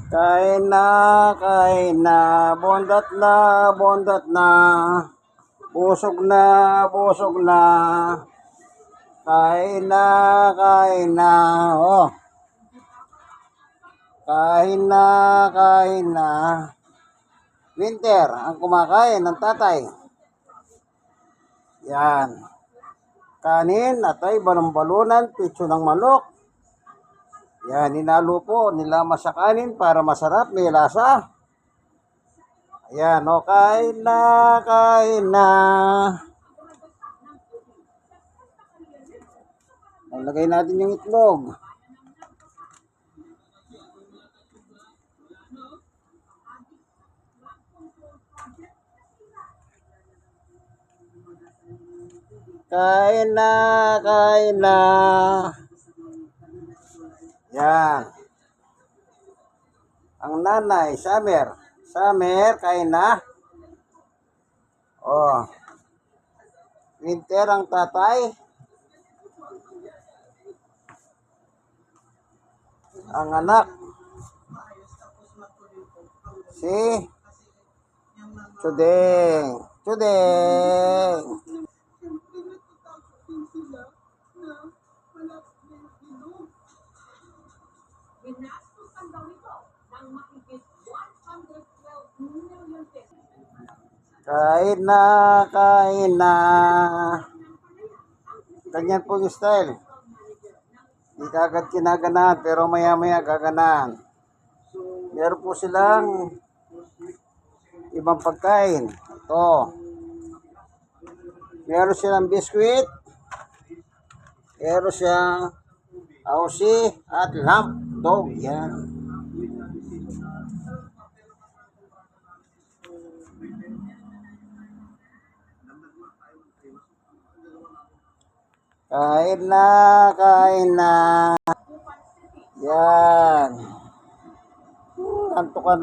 Kain na, bondat na, busog na, busog na. Kain na, oh. Kain na. Winter, ang kumakain ng tatay. Yan. Kanin, atay, balon-balunan, pitso ng manok. Yan, ninalo po nila sa kanin para masarap, may lasa. Ayan, o, kain na. Lagay natin yung itlog. Kain na. Yan. Ang nanay, Summer, kain na. Oh. Winter, ang tatay. Ang anak. Si Chudeng. Kain na. Ganyan po yung style. Hindi kagad kinaganahan, pero maya-maya gaganahan. Meron po silang ibang pagkain. Ito. Meron silang biskuit. Meron siyang ausi at lamb dog. Yan. Kain na. Yan. Antok.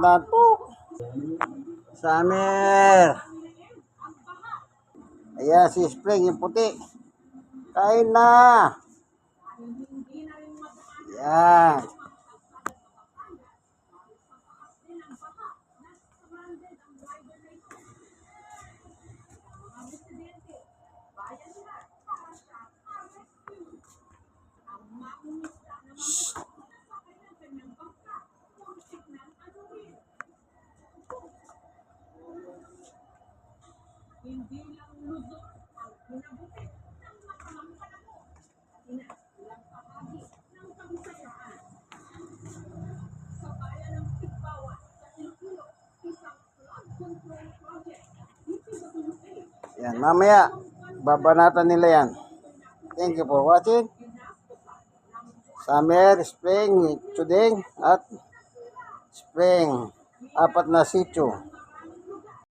Summer. Ayan, si Spring, yung puti. Kain na. Yan. Hindi lang luto ang pinabuti ng matamang panahon. Inasilang bahagi ng kabisayahan. Sa bayan ng Tigbawan sa Iloilo, isang flood control project. Yan, mamaya, babanatan nila yan. Thank you for watching. Summer, Spring, Chudeng, at Spring. 4 na sitio.